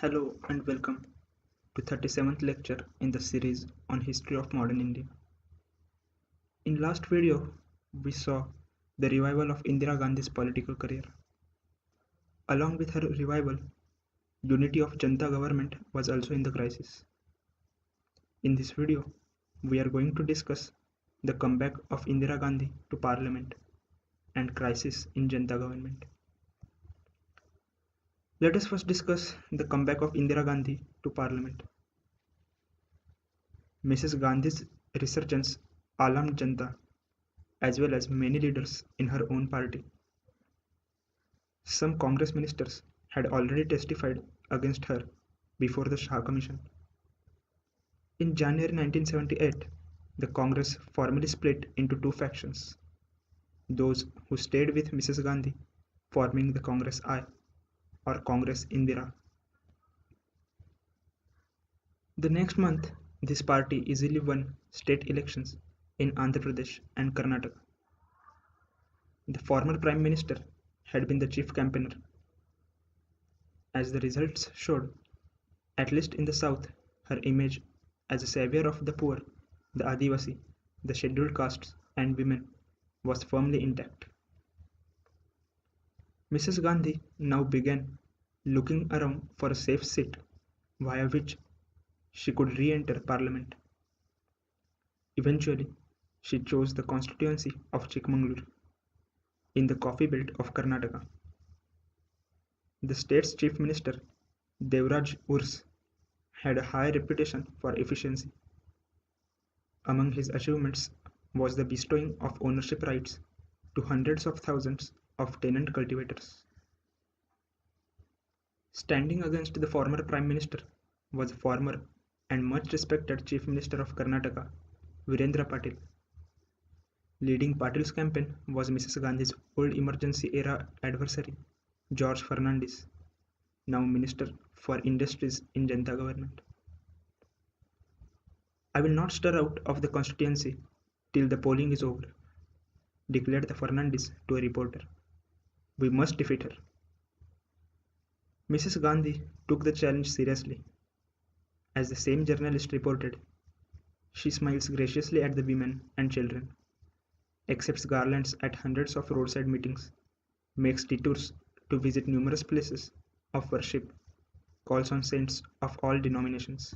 Hello and welcome to 37th lecture in the series on history of modern India. In last video, we saw the revival of Indira Gandhi's political career. Along with her revival, unity of Janata government was also in the crisis. In this video, we are going to discuss the comeback of Indira Gandhi to parliament and crisis in Janata government. Let us first discuss the comeback of Indira Gandhi to parliament. Mrs. Gandhi's resurgence alarmed Janata as well as many leaders in her own party. Some Congress ministers had already testified against her before the Shah Commission. In January 1978, the Congress formally split into two factions: those who stayed with Mrs. Gandhi, forming the Congress I or Congress Indira. The next month, this party easily won state elections in Andhra Pradesh and Karnataka. The former Prime Minister had been the chief campaigner. As the results showed, at least in the south, her image as a savior of the poor, the Adivasi, the scheduled castes, and women was firmly intact. Mrs. Gandhi now began looking around for a safe seat via which she could re enter parliament. Eventually, she chose the constituency of Chikmagalur in the coffee belt of Karnataka. The state's chief minister, Devraj Urs, had a high reputation for efficiency. Among his achievements was the bestowing of ownership rights to hundreds of thousands of tenant cultivators. Standing against the former Prime Minister was former and much respected Chief Minister of Karnataka, Virendra Patil. Leading Patil's campaign was Mrs. Gandhi's old emergency era adversary, George Fernandes, now Minister for Industries in Janata government. I will not stir out of the constituency till the polling is over, declared the Fernandes to a reporter. We must defeat her. Mrs. Gandhi took the challenge seriously. As the same journalist reported, she smiles graciously at the women and children, accepts garlands at hundreds of roadside meetings, makes detours to visit numerous places of worship, calls on saints of all denominations.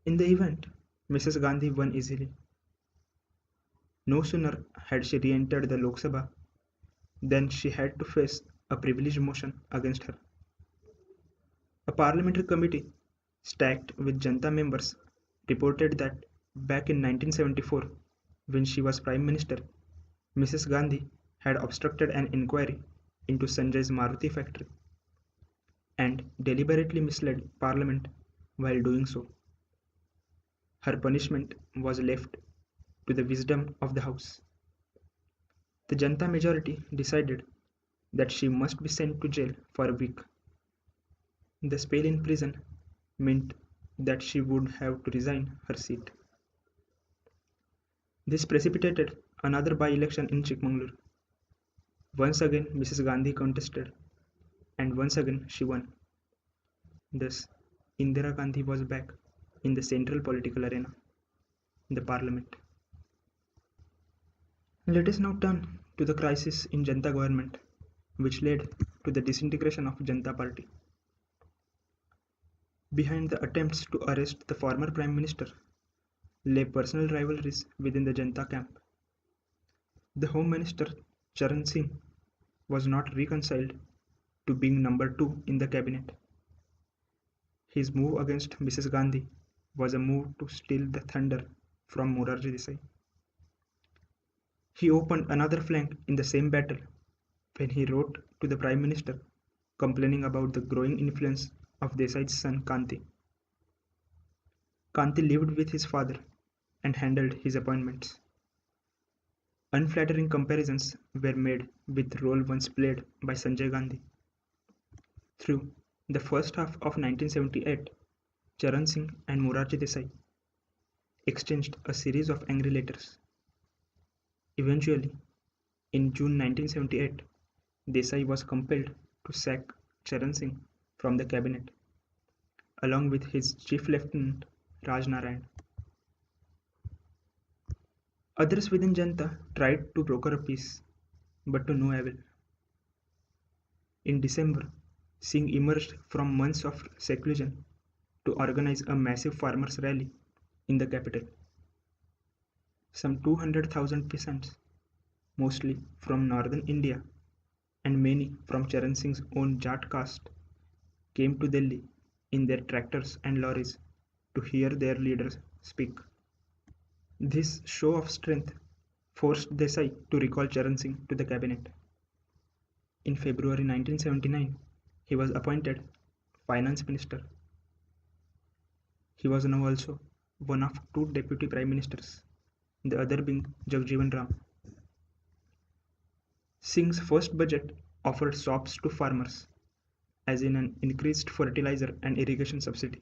In the event, Mrs. Gandhi won easily. No sooner had she re-entered the Lok Sabha than she had to face a privilege motion against her. A parliamentary committee stacked with Janata members reported that back in 1974, when she was Prime Minister, Mrs. Gandhi had obstructed an inquiry into Sanjay's Maruti factory and deliberately misled Parliament while doing so. Her punishment was left to the wisdom of the House. The Janata majority decided that she must be sent to jail for a week. The spell in prison meant that she would have to resign her seat. This precipitated another by-election in Chikmagalur. Once again Mrs. Gandhi contested, and once again she won. Thus, Indira Gandhi was back in the central political arena, the parliament. Let us now turn to the crisis in Janata government, which led to the disintegration of Janata Party. Behind the attempts to arrest the former Prime Minister lay personal rivalries within the Janata camp. The Home Minister Charan Singh was not reconciled to being number 2 in the cabinet. His move against Mrs. Gandhi was a move to steal the thunder from Morarji Desai. He opened another flank in the same battle when he wrote to the Prime Minister complaining about the growing influence of Desai's son Kanti. Kanti lived with his father and handled his appointments. Unflattering comparisons were made with the role once played by Sanjay Gandhi. Through the first half of 1978, Charan Singh and Morarji Desai exchanged a series of angry letters. Eventually, in June 1978, Desai was compelled to sack Charan Singh from the cabinet, along with his chief lieutenant Raj Narayan. Others within Janata tried to broker a peace, but to no avail. In December, Singh emerged from months of seclusion to organize a massive farmers' rally in the capital. Some 200,000 peasants, mostly from northern India and many from Charan Singh's own Jat caste, came to Delhi in their tractors and lorries to hear their leaders speak. This show of strength forced Desai to recall Charan Singh to the cabinet. In February 1979, he was appointed finance minister. He was now also one of two deputy prime ministers, the other being Jagjeevan Ram. Singh's first budget offered sops to farmers, as in an increased fertilizer and irrigation subsidy.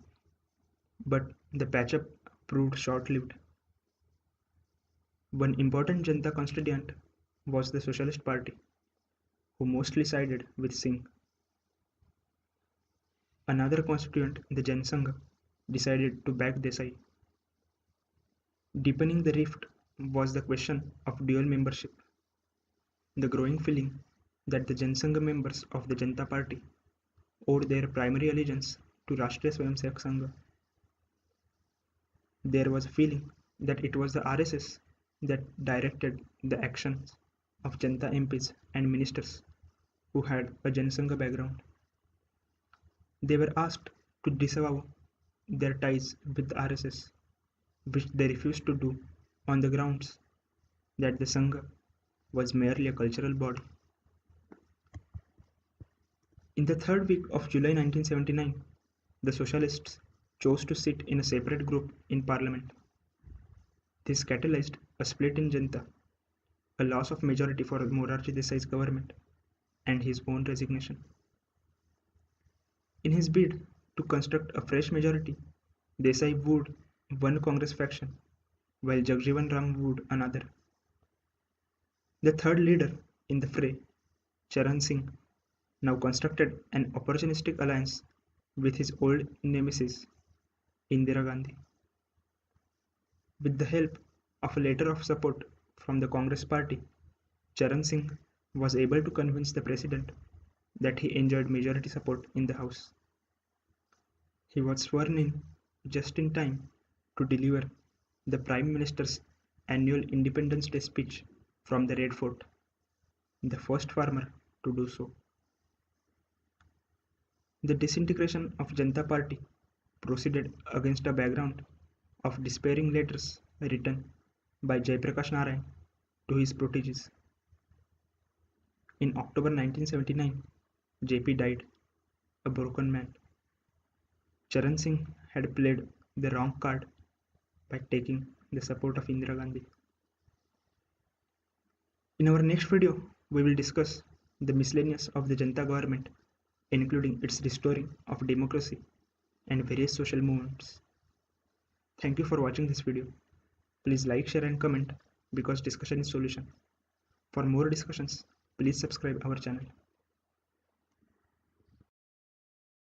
But the patch-up proved short-lived. One important Janata constituent was the Socialist Party, who mostly sided with Singh. Another constituent, the Jan Sangh, decided to back Desai. Deepening the rift was the question of dual membership. The growing feeling that the Jan Sangh members of the Janata Party owed their primary allegiance to Rashtriya Swayamsevak Sangh. There was a feeling that it was the RSS that directed the actions of Janata MPs and ministers who had a Jan Sangh background. They were asked to disavow their ties with the RSS, which they refused to do on the grounds that the Sangha was merely a cultural body. In the third week of July 1979, the Socialists chose to sit in a separate group in Parliament. This catalyzed a split in Janata, a loss of majority for Morarji Desai's government, and his own resignation. In his bid to construct a fresh majority, Desai wooed one Congress faction, while Jagjeevan Ram wooed another. The third leader in the fray, Charan Singh, now constructed an opportunistic alliance with his old nemesis, Indira Gandhi. With the help of a letter of support from the Congress party, Charan Singh was able to convince the president that he enjoyed majority support in the House. He was sworn in just in time to deliver the Prime Minister's annual Independence Day speech from the Red Fort, the first farmer to do so. The disintegration of Janata Party proceeded against a background of despairing letters written by Jayaprakash Narayan to his proteges. In October 1979, JP died, a broken man. Charan Singh had played the wrong card by taking the support of Indira Gandhi. In our next video, we will discuss the miscellaneous of the Janata government, including its restoring of democracy and various social movements. Thank you for watching this video. Please like, share and comment because discussion is solution. For more discussions, please subscribe our channel.